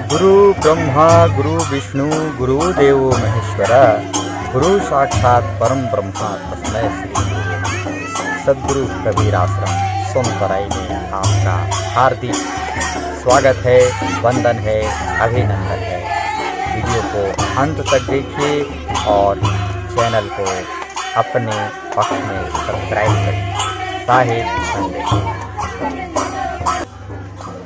गुरु ब्रह्मा गुरु विष्णु गुरुदेव महेश्वर गुरु साक्षात परम ब्रह्मा तस्मै श्री गुरुवे। सद्गुरु कबीर आश्रम सोनतराई में आपका हार्दिक स्वागत है, वंदन है, अभिनंदन है। वीडियो को अंत तक देखिए और चैनल को अपने पक्ष में सब्सक्राइब करिए। साहिब संदेश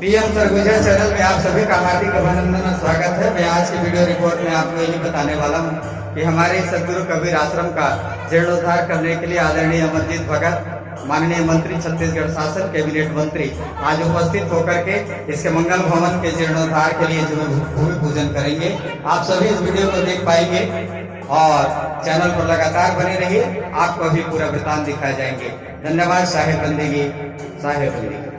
पीएम सरगुजा चैनल में आप सभी का हार्दिक अभिनंदन और स्वागत है। मैं आज की वीडियो रिपोर्ट में आपको यही बताने वाला हूँ कि हमारे सद्गुरु कबीर आश्रम का जीर्णोद्धार करने के लिए आदरणीय अमरजीत भगत माननीय मंत्री छत्तीसगढ़ शासन कैबिनेट मंत्री आज उपस्थित होकर के इसके मंगल भवन के जीर्णोद्धार के लिए जो भूमि पूजन करेंगे। आप सभी इस वीडियो को देख पाएंगे और चैनल पर लगातार बने रहिए, आपको अभी पूरा वृतांत दिखाए जाएंगे। धन्यवाद। साहेब बंदगी, साहेब बंदगी।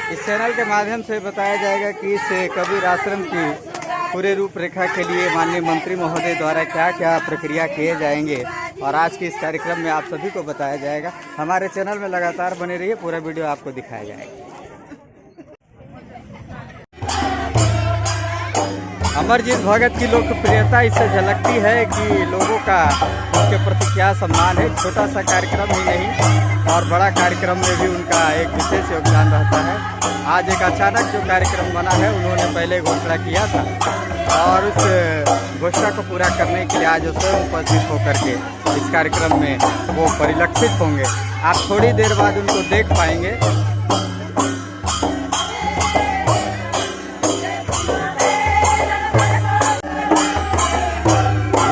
इस चैनल के माध्यम से बताया जाएगा कि इस कबीर आश्रम की पूरे रूपरेखा के लिए माननीय मंत्री महोदय द्वारा क्या क्या प्रक्रिया किए जाएंगे और आज के इस कार्यक्रम में आप सभी को बताया जाएगा। हमारे चैनल में लगातार बने रहिए, पूरा वीडियो आपको दिखाया जाएगा। अमरजीत भगत की लोकप्रियता इससे झलकती है कि लोगों का उनके प्रति क्या सम्मान है। छोटा सा कार्यक्रम ही नहीं और बड़ा कार्यक्रम में भी उनका एक विशेष योगदान रहता है। आज एक अचानक जो कार्यक्रम बना है, उन्होंने पहले घोषणा किया था और उस घोषणा को पूरा करने के लिए आज स्वयं उपस्थित होकर के इस कार्यक्रम में वो परिलक्षित होंगे। आप थोड़ी देर बाद उनको देख पाएंगे।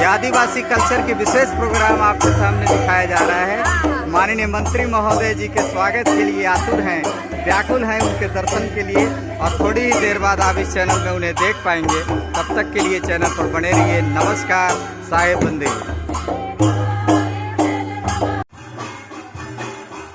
आदिवासी कल्चर की विशेष प्रोग्राम आपके सामने दिखाया जा रहा है। माननीय मंत्री महोदय जी के स्वागत के लिए आतुर हैं, व्याकुल हैं उनके दर्शन के लिए और थोड़ी ही देर बाद आप इस चैनल में उन्हें देख पाएंगे। तब तक के लिए चैनल पर बने रहिए। नमस्कार। साहेब बंदगी।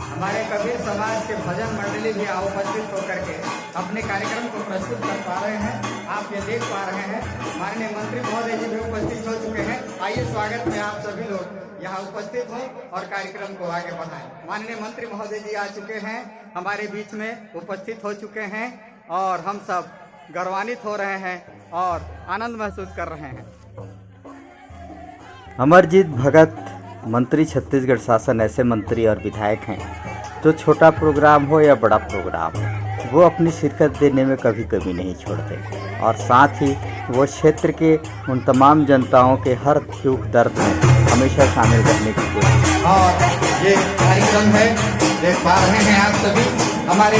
हमारे कबीर समाज के भजन मंडली भी उपस्थित होकर के अपने कार्यक्रम को प्रस्तुत कर पा रहे हैं। आप ये देख पा रहे हैं माननीय मंत्री महोदय जी भी उपस्थित हो चुके हैं। आइए स्वागत में आप सभी लोग यहाँ उपस्थित हों और कार्यक्रम को आगे बढ़ाएं। माननीय मंत्री महोदय जी आ चुके हैं, हमारे बीच में उपस्थित हो चुके हैं और हम सब गौरवान्वित हो रहे हैं और आनंद महसूस कर रहे हैं। अमरजीत भगत मंत्री छत्तीसगढ़ शासन ऐसे मंत्री और विधायक हैं जो छोटा प्रोग्राम हो या बड़ा प्रोग्राम हो, वो अपनी शिरकत देने में कभी कभी नहीं छोड़ते और साथ ही वो क्षेत्र के उन तमाम जनताओं के हर दुख दर्द में हमेशा शामिल रहने की कोशिश। और ये कार्यक्रम है, देख पा रहे हैं आप सभी हमारे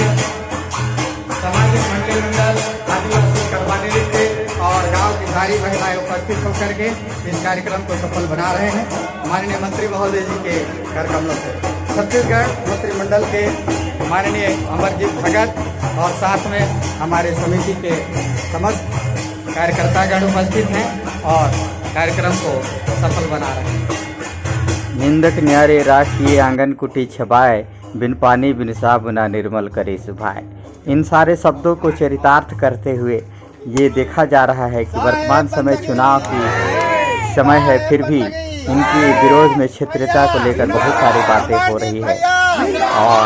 सामाजिक मंडल आदिवासी करवाने नृत्य और गांव की सारी महिलाएं उपस्थित होकर के इस कार्यक्रम को सफल बना रहे हैं। माननीय मंत्री महोदय जी के कर कमलों से छत्तीसगढ़ मंत्रिमंडल के माननीय अमरजीत भगत और साथ में हमारे समिति के समस्त कार्यकर्तागण उपस्थित हैं और कार्यक्रम को सफल बना रहे हैं। निंदक न्यारे राखिए आंगन कुटी छबाए, बिन पानी बिन साबुना निर्मल करे सुभाए। इन सारे शब्दों को चरितार्थ करते हुए ये देखा जा रहा है कि वर्तमान समय चुनाव की समय है, फिर भी इनकी विरोध में क्षेत्रीयता को लेकर बहुत सारी बातें हो रही है और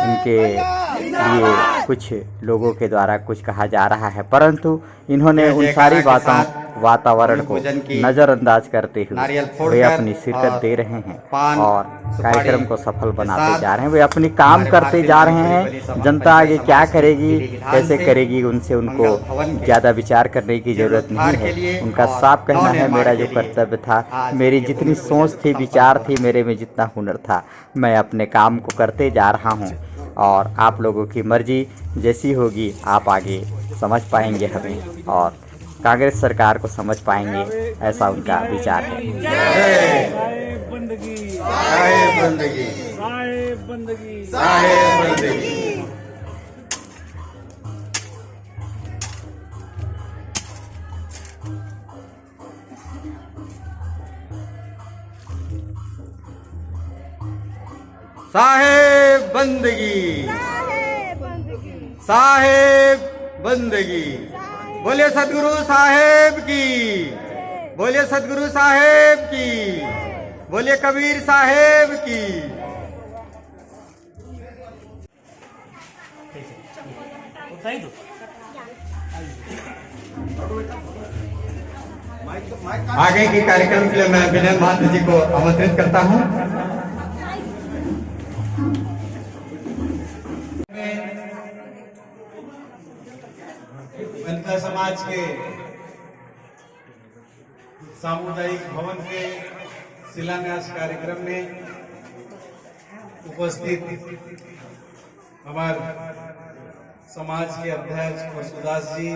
इनके लिए कुछ लोगों के द्वारा कुछ कहा जा रहा है, परंतु इन्होंने उन सारी बातों वातावरण को नज़रअंदाज करते हुए वे अपनी शिरकत दे रहे हैं और कार्यक्रम को सफल बनाते जा रहे हैं। वे अपनी काम करते जा रहे हैं। जनता आगे क्या करेगी, कैसे करेगी, उनसे उनको ज़्यादा विचार करने की ज़रूरत नहीं है। उनका साफ कहना है, मेरा जो कर्तव्य था, मेरी जितनी सोच थी, विचार थी, मेरे में जितना हुनर था, मैं अपने काम को करते जा रहा हूँ और आप लोगों की मर्जी जैसी होगी आप आगे समझ पाएंगे हमें और कांग्रेस सरकार को समझ पाएंगे, ऐसा उनका विचार है। साहेब बंदगी, साहेब बंदगी, साहेब बंदगी, साहेब बंदगी। साहेब बंदगी, साहेब बंदगी। बोले सदगुरु साहेब की, बोले सदगुरु साहेब की। बोलिए कबीर साहेब की। आगे के कार्यक्रम के लिए मैं विनय महंत जी को आमंत्रित करता हूं। बनता समाज के सामुदायिक भवन के शिलान्यास कार्यक्रम में उपस्थित हमारे समाज के अध्यक्ष वसुदास जी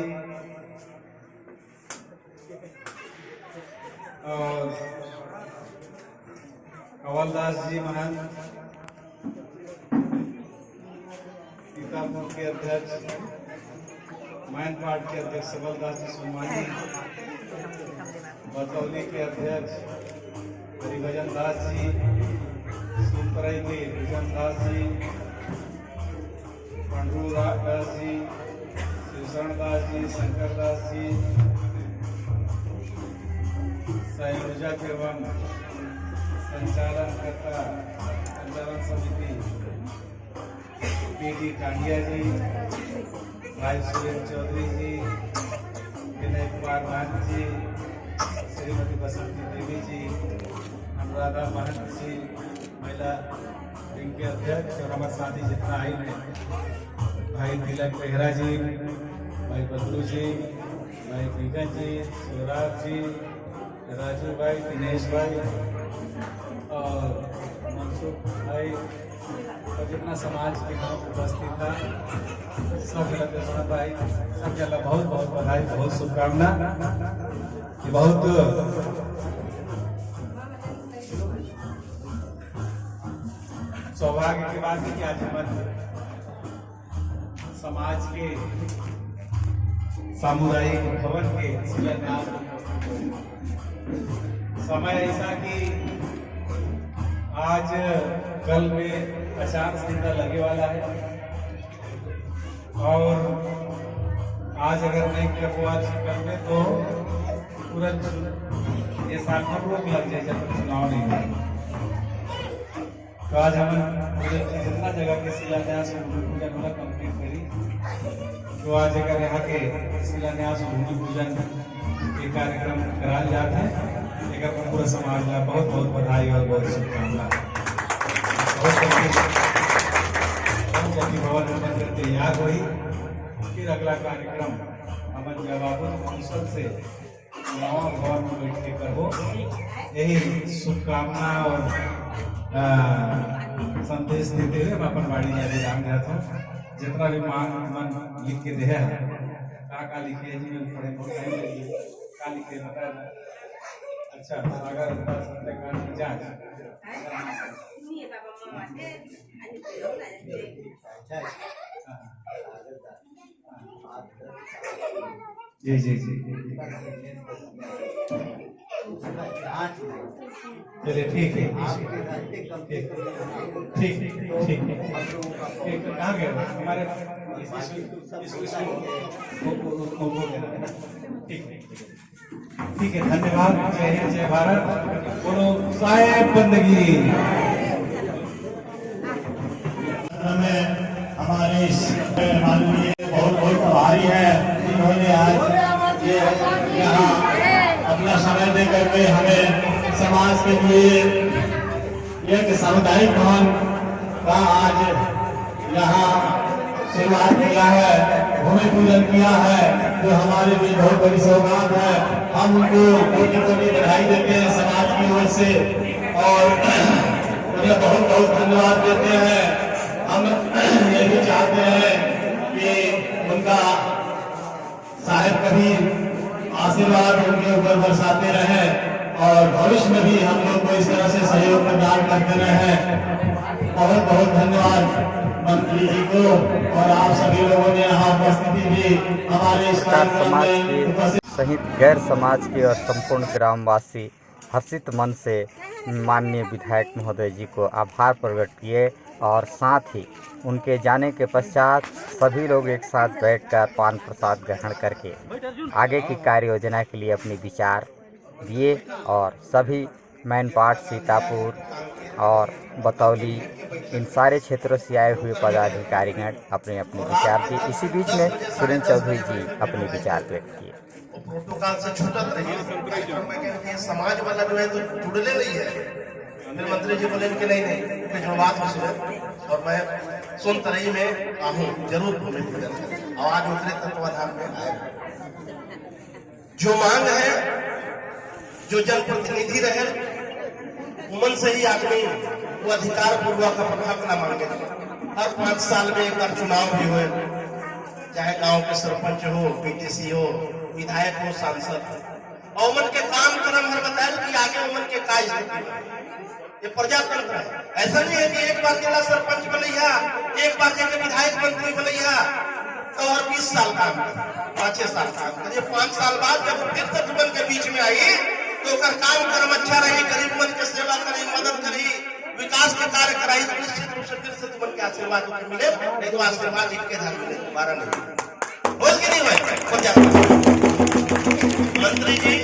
और कंवलदास जी महंत, सीतापुर के अध्यक्ष मैनपाट के अध्यक्ष सबलदास जी सोमानी, बतौली के अध्यक्ष हरिभजन दास जी, सुपरई के भजन दास जी, पंडू दास जी, शिवशरण दास जी, शंकर दास जी, संयोजक एवं संचालन समिति पी.डी. टांडिया जी, भाई सुरेंद्र चौधरी जी, विनय कुमार महंत जी, श्रीमती बसंती देवी जी, अनुराधा महंत जी, महिला विंग के अध्यक्ष और हमारे साथी जितना आई है, भाई तिलक बेहरा जी, भाई बदलू जी, भाई बिगन जी, शिवराज जी, राजू भाई, दिनेश भाई और मनसुख भाई और जितना समाज के यहाँ उपस्थित था सब लक्ष्मण भाई, सब जगह बहुत बहुत बधाई, बहुत शुभकामना। बहुत सौभाग्य की बात है कि आज हमारे समाज के सामुदायिक भवन के शिलान्यास समय ऐसा कि आज कल में आचार संहिता लगने वाला है और आज अगर नहीं करवा कल में तो तुरंत ये साल में रोक लग जाए जब तक चुनाव नहीं होगा। तो आज हम जितना जगह के शिलान्यास और भूमि पूजन वाला कंप्लीट करी, तो आज अगर यहाँ के शिलान्यास और भूमि पूजन के कार्यक्रम कराए जाते हैं, एक पूरा समाज का बहुत बहुत बधाई और बहुत शुभकामना। भवन मंदिर तैयार हुई, फिर अगला कार्यक्रम अमन जवाबों कौशल से नवा भवन में बैठ के करो, यही शुभकामना और संदेश देते हुए मैं अपन बाड़ी जारी राम जाता हूँ। जितना भी मांग मन लिख के दे का लिखे जी में पढ़े का लिखे बता। अच्छा अगर सत्याग्रह की जांच जी जी जी चलिए ठीक है ठीक ठीक ठीक कहाँ गए हमारे ठीक है। धन्यवाद। जय हिंद, जय भारत, बोलो साहेब बंदगी। हमारे माननीय बहुत बहुत आभारी है, जिन्होंने आज ये यहाँ अपना समय दे करके हमें समाज के लिए एक सामुदायिक भवन का आज यहाँ शुरुआत किया है, भूमि पूजन किया है, जो हमारे लिए बहुत बड़ी सौगात है। हम उनको कोटि कोटि बधाई देते हैं समाज की ओर से और उन्हें बहुत बहुत धन्यवाद देते हैं। हम ये भी चाहते हैं कि उनका साहेब कभी आशीर्वाद उनके ऊपर बरसाते रहे और भविष्य में भी हम लोग को इस तरह से सहयोग प्रदान करते रहे। बहुत बहुत धन्यवाद मंत्री जी को और आप सभी लोगों ने यहाँ उपस्थिति भी हमारे इस कार्यक्रम में उपस्थित सहित गैर समाज के और संपूर्ण ग्रामवासी हर्षित मन से माननीय विधायक महोदय जी को आभार प्रकट किए और साथ ही उनके जाने के पश्चात सभी लोग एक साथ बैठकर पान प्रसाद ग्रहण करके आगे की कार्य योजना के लिए अपने विचार दिए और सभी मैनपाट, सीतापुर और बतौली, इन सारे क्षेत्रों से आए हुए पदाधिकारीगण अपने अपने विचार दिए। इसी बीच में सुरेंद्र चौधरी जी अपने विचार व्यक्त किए। प्रोटोकॉल से छूटत रही समाज वाला जो है तो जुड़ले नहीं है। फिर मंत्री जी बोले कि नहीं कुछ बात हो सुने, और मैं सोनतरई में आहूँ जरूर भूमि पूजन आवाज उतरे तत्वाधान में आएगा। जो मांग है, जो जनप्रतिनिधि रहे, उमन से ही आदमी वो अधिकार पूर्वक अपना हक न मांगे। हर 5 साल में एक बार चुनाव भी हुए, चाहे गांव के सरपंच हो, पीटीसी हो, विधायक हो, सांसद, और उमन के काम कर्म हर बताए कि आगे उमन के काय ये प्रजातंत्र है। ऐसा नहीं है कि एक बार जिला सरपंच बनैया, एक बार जगह विधायक मंत्री बनैया तो और 20 साल काम कर, 5 साल काम कर, 5 साल बाद जब फिर से तुमन के बीच में आई तो काम कर्म अच्छा रही, गरीब मन के सेवा करी, मदद करी, विकास के कार्य कराई, तो निश्चित रूप से फिर से तुमन के आशीर्वाद मिले। नहीं तो आशीर्वाद इनके धार मिले, दोबारा नहीं हो कि नहीं हुए। मंत्री जी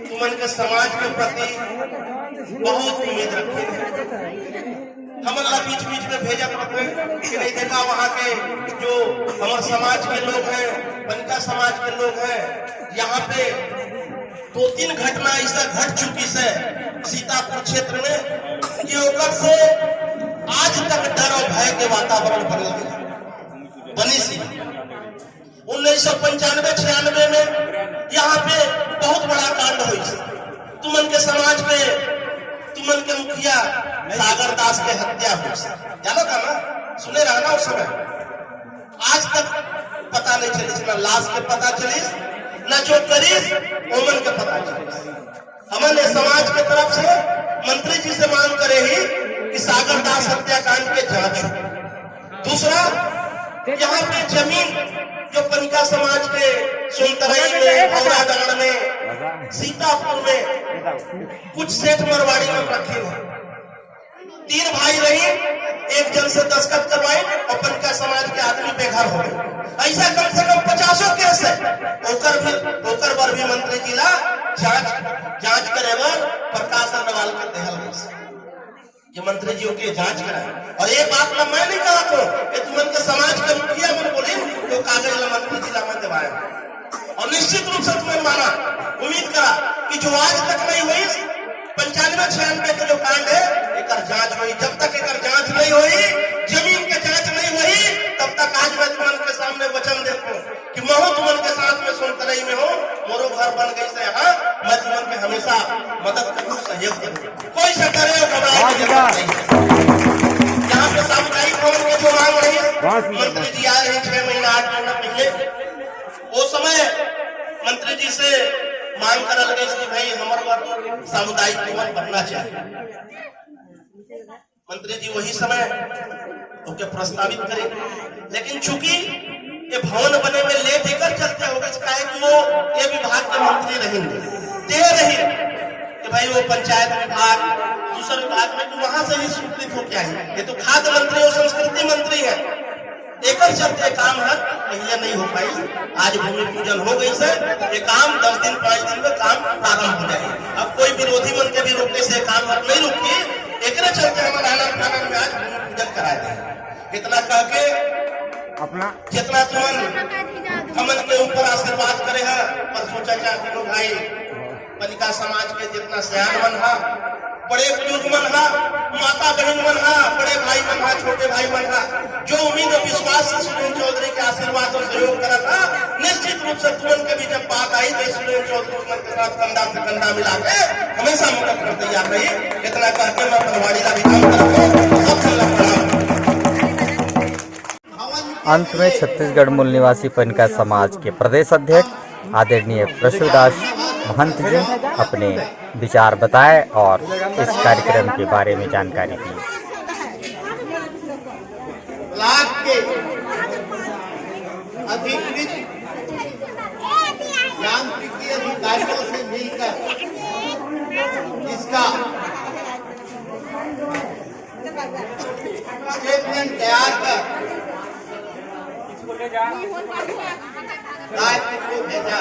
तुमन के समाज के प्रति बहुत उम्मीद रखे, हमारा बीच बीच में भेजा पत्र कि नहीं देखा वहाँ के जो हमारे समाज के लोग हैं, बनका समाज के लोग हैं, यहाँ पे 2-3 घटना ऐसा घट चुकी है सीतापुर क्षेत्र में कि ओकर से आज तक डर और भय के वातावरण बनल गया। बनी सी 1995-96 में यहाँ पे बहुत बड़ा कांड हुई। तुमन के समाज के, तुमन के मुखिया सागर दास के हत्या हुई, जाना था ना, सुने रहा ना उस समय। आज तक पता नहीं चली, ना लाश के पता चली, न जो करीब ओमन के पता चली। हमने समाज के तरफ से मंत्री जी से मांग करे ही कि सागर दास हत्याकांड के जांच हो। दूसरा, यहाँ पे जमीन जो बनका समाज के सोनतरई में, औरादान में, सीतापुर में कुछ सेठ मरवाड़ी में रखे हैं। 3 भाई रही, एक जन से दस्तखत करवाई और बनका समाज के आदमी बेघर हो गए। ऐसा कम से कम 50 केस है। ओकर पर भी मंत्री जी ला जांच करे प्रकाश अग्रवाल के देहल गई, ये मंत्री जी के जांच कराए। और ये बात ना मैं नहीं कहा तो तुमन के समाज के मुखिया मन बोले तो कागज ला मंत्री जी ला मैं दिवाया, और निश्चित रूप से तुम्हें माना, उम्मीद करा कि जो आज तक नहीं हुई 95-96 के जो कांड है एक जांच हुई। जब तक एक जांच नहीं हुई, जमीन के जांच नहीं हुई, तब तक आज मैं तुमन के सामने वचन देता हूँ कि मैं तुमन के साथ में सोनतरई में हूँ, मोरो घर बन गई से यहाँ मैं तुमन के हमेशा मदद करूँ, सहयोग करूँ, कोई से डरे घबराए की जरूरत नहीं। यहाँ पे सामुदायिक भवन की जो मांग रही है, मंत्री जी आए हैं 6 महीना 8 महीना पहले, वो समय मंत्री जी से मांग करल गई कि भाई हमारे सामुदायिक भवन बनना चाहिए। मंत्री जी वही समय उनके प्रस्तावित करे, लेकिन चूंकि ये भवन बने में ले देकर चलते हो गए, कि वो ये विभाग के मंत्री रहेंगे, दे रही कि भाई वो पंचायत विभाग, दूसरे विभाग में तो वहां से ही स्वीकृत हो क्या है। ये तो खाद्य मंत्री और संस्कृति मंत्री है, एक चलते काम है पहले नहीं हो पाई। आज भूमि पूजन हो गई से ये काम 10 दिन 5 दिन में काम प्रारंभ हो जाए। अब कोई विरोधी मन के भी रोकने से काम नहीं रुकी, एक चलते हमारे आनंद में आज भूमि पूजन कराए थे। इतना कह के अपना जितना तुमन हमन के ऊपर आशीर्वाद करे है, पर सोचा चाहे लोग भाई बनिका समाज के जितना सयान मन है, बड़े बुजुर्ग मन है, माता बहन मन है, बड़े भाई मन है, छोटे भाई मन है, जो उम्मीद और विश्वास से सुरेंद्र चौधरी के आशीर्वाद और सहयोग करा था, निश्चित रूप से तुमन के भी जब बात आई तो सुरेंद्र चौधरी तुमन के साथ कंधा से कंधा मिला के हमेशा मदद कर तैयार रही। इतना कहकर मैं पनवाड़ी का भी काम करता हूँ। अंत में छत्तीसगढ़ मूल निवासी पनिका समाज के प्रदेश अध्यक्ष आदरणीय प्रसूदास महंत जी अपने विचार बताए और इस कार्यक्रम के बारे में जानकारी दी। ब्लॉक के अधिकृत यांत्रिकी अधिकारियों से मिलकर इसका स्टेटमेंट तैयार कर रायपुर को भेजा।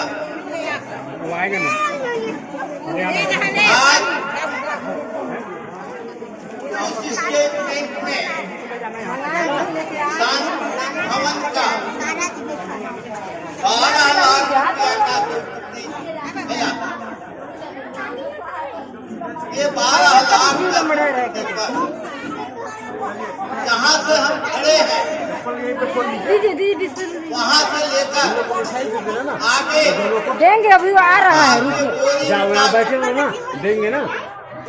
आज इस स्टेटमेंट में सांस्कृतिक भवन का 12 लाख रुपया का स्वीकृति मिला। ये 12 लाख जहाँ से हम खड़े हैं वहाँ से लेकर आगे देंगे, अभी आ रहा है, बैठे हो ना, देंगे ना,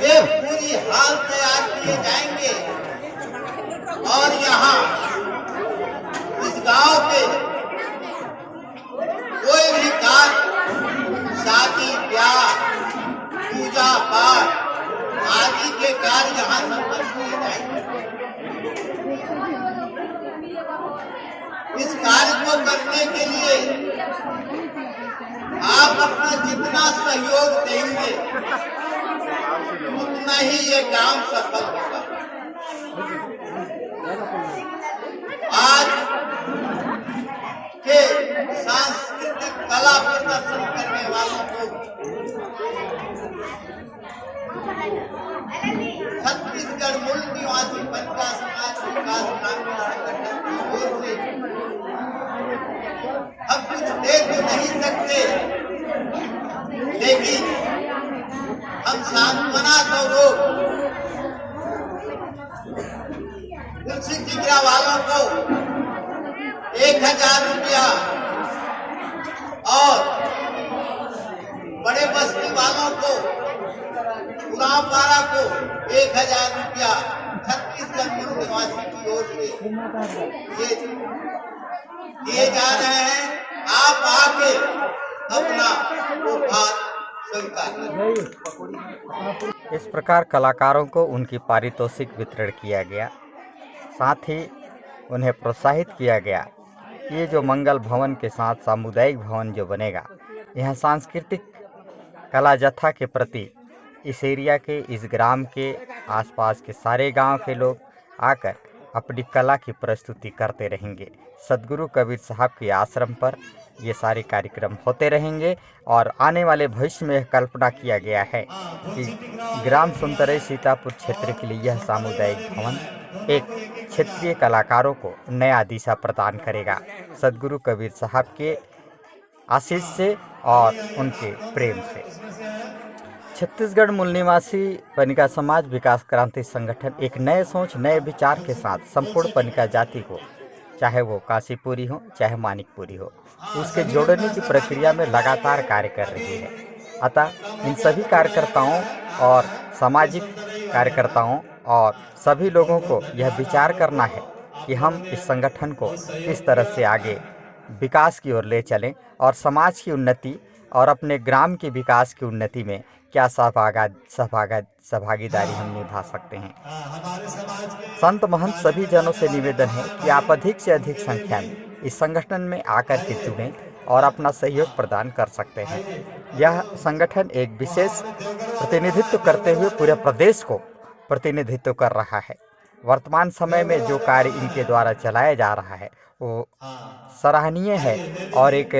ये पूरी हाल तैयार किए जाएंगे। और यहाँ इस गांव के कोई भी कार्य, शादी ब्याह, पूजा पाठ आदि के कार्य यहाँ संपन्न किए जाएंगे। इस कार्य को करने के लिए आप अपना जितना सहयोग देंगे उतना ही ये काम सफल होगा। आज के सांस्कृतिक कला प्रदर्शन करने वालों को छत्तीसगढ़ मूल निवासी बंजा समाज विकास ग्रामीण संगठन की ओर से हम कुछ दे तो नहीं सकते, लेकिन हम सांत्वना स्वरूप तुलसी टिकरा वालों को 1000 रुपया और बड़े बस्ती वालों को, गुलाम पारा को 1000 रुपया छत्तीसगढ़ मूल निवासी की ओर से ये दिए जा रहे हैं। आप आके अपना वो बात स्वीकार करें। इस प्रकार कलाकारों को उनकी पारितोषिक वितरण किया गया, साथ ही उन्हें प्रोत्साहित किया गया। ये जो मंगल भवन के साथ सामुदायिक भवन जो बनेगा, यह सांस्कृतिक कला जत्था के प्रति इस एरिया के, इस ग्राम के आसपास के सारे गांव के लोग आकर अपनी कला की प्रस्तुति करते रहेंगे। सदगुरु कबीर साहब के आश्रम पर ये सारे कार्यक्रम होते रहेंगे और आने वाले भविष्य में कल्पना किया गया है कि ग्राम सुंदरई सीतापुर क्षेत्र के लिए यह सामुदायिक भवन एक क्षेत्रीय कलाकारों को नया दिशा प्रदान करेगा। सदगुरु कबीर साहब के आशीष से और उनके प्रेम से। छत्तीसगढ़ मूल निवासी पनिका समाज विकास क्रांति संगठन एक नए सोच, नए विचार के साथ संपूर्ण पनिका जाति को, चाहे वो काशीपुरी हो चाहे मानिकपुरी हो, उसके जोड़ने की प्रक्रिया में लगातार कार्य कर रही है। अतः इन सभी कार्यकर्ताओं और सामाजिक कार्यकर्ताओं और सभी लोगों को यह विचार करना है कि हम इस संगठन को किस तरह से आगे विकास की ओर ले चलें और समाज की उन्नति और अपने ग्राम के विकास की उन्नति में क्या सहभागीदारी हम निभा सकते हैं। संत महंत सभी जनों से निवेदन है कि आप अधिक से अधिक संख्या में इस संगठन में आकर के जुड़ें और अपना सहयोग प्रदान कर सकते हैं। यह संगठन एक विशेष प्रतिनिधित्व करते हुए पूरे प्रदेश को प्रतिनिधित्व कर रहा है। वर्तमान समय में जो कार्य इनके द्वारा चलाया जा रहा है वो सराहनीय है और एक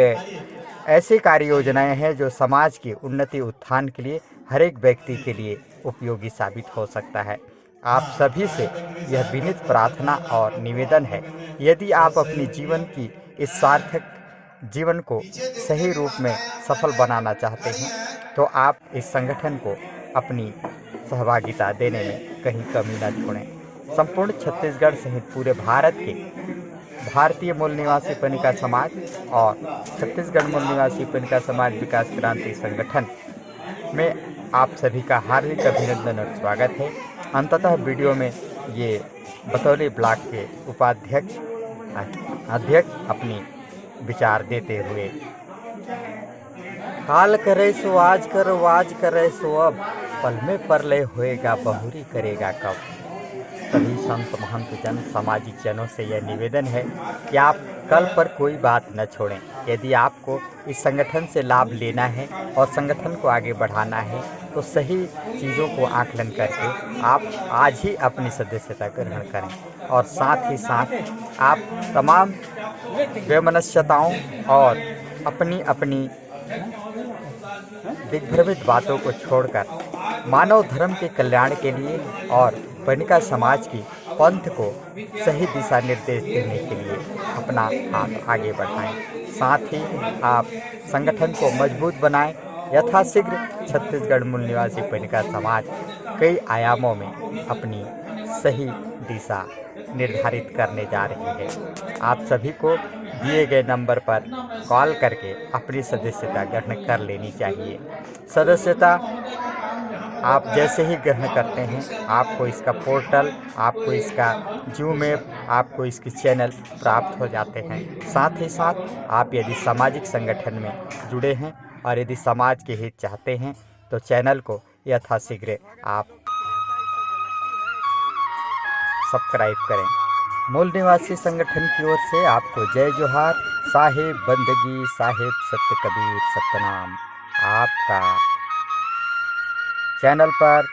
ऐसी कार्य योजनाएं हैं जो समाज की उन्नति उत्थान के लिए हर एक व्यक्ति के लिए उपयोगी साबित हो सकता है। आप सभी से यह विनीत प्रार्थना और निवेदन है, यदि आप अपनी जीवन की इस सार्थक जीवन को सही रूप में सफल बनाना चाहते हैं तो आप इस संगठन को अपनी सहभागिता देने में कहीं कमी न छोड़ें। संपूर्ण छत्तीसगढ़ सहित पूरे भारत के भारतीय मूल निवासी पनिका समाज और छत्तीसगढ़ मूल निवासी पनिका समाज विकास क्रांति संगठन में आप सभी का हार्दिक अभिनंदन और स्वागत है। अंततः वीडियो में ये बतौली ब्लॉक के उपाध्यक्ष अध्यक्ष अपनी विचार देते हुए, काल करे सो आज करो, आज करे सो अब, पल में परलय होएगा, बहुरी करेगा कब। सभी संत महंत जन सामाजिक जनों से यह निवेदन है कि आप कल पर कोई बात न छोड़ें। यदि आपको इस संगठन से लाभ लेना है और संगठन को आगे बढ़ाना है तो सही चीज़ों को आकलन करके आप आज ही अपनी सदस्यता ग्रहण करें और साथ ही साथ आप तमाम वैमनस्यताओं और अपनी दिग्भ्रमित बातों को छोड़कर मानव धर्म के कल्याण के लिए और पनिका समाज की पंथ को सही दिशा निर्देश देने के लिए अपना हाथ आगे बढ़ाएं। साथ ही आप संगठन को मजबूत बनाएं। यथाशीघ्र छत्तीसगढ़ मूल निवासी पनिका समाज कई आयामों में अपनी सही दिशा निर्धारित करने जा रही है। आप सभी को दिए गए नंबर पर कॉल करके अपनी सदस्यता ग्रहण कर लेनी चाहिए। सदस्यता आप जैसे ही ग्रहण करते हैं आपको इसका पोर्टल, आपको इसका जूम ऐप, आपको इसकी चैनल प्राप्त हो जाते हैं। साथ ही साथ आप यदि सामाजिक संगठन में जुड़े हैं और यदि समाज के हित चाहते हैं तो चैनल को यथाशीघ्र आप सब्सक्राइब करें। मूल निवासी संगठन की ओर से आपको जय जोहार। साहेब बंदगी, साहेब सत्य कबीर सतनाम। आपका चैनल पर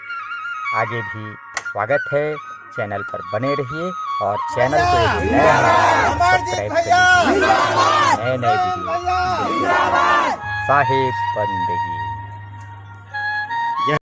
आगे भी स्वागत है। चैनल पर बने रहिए और चैनल को यदि नया है सब्सक्राइब करिए। नए वीडियो साहेब बंदगी।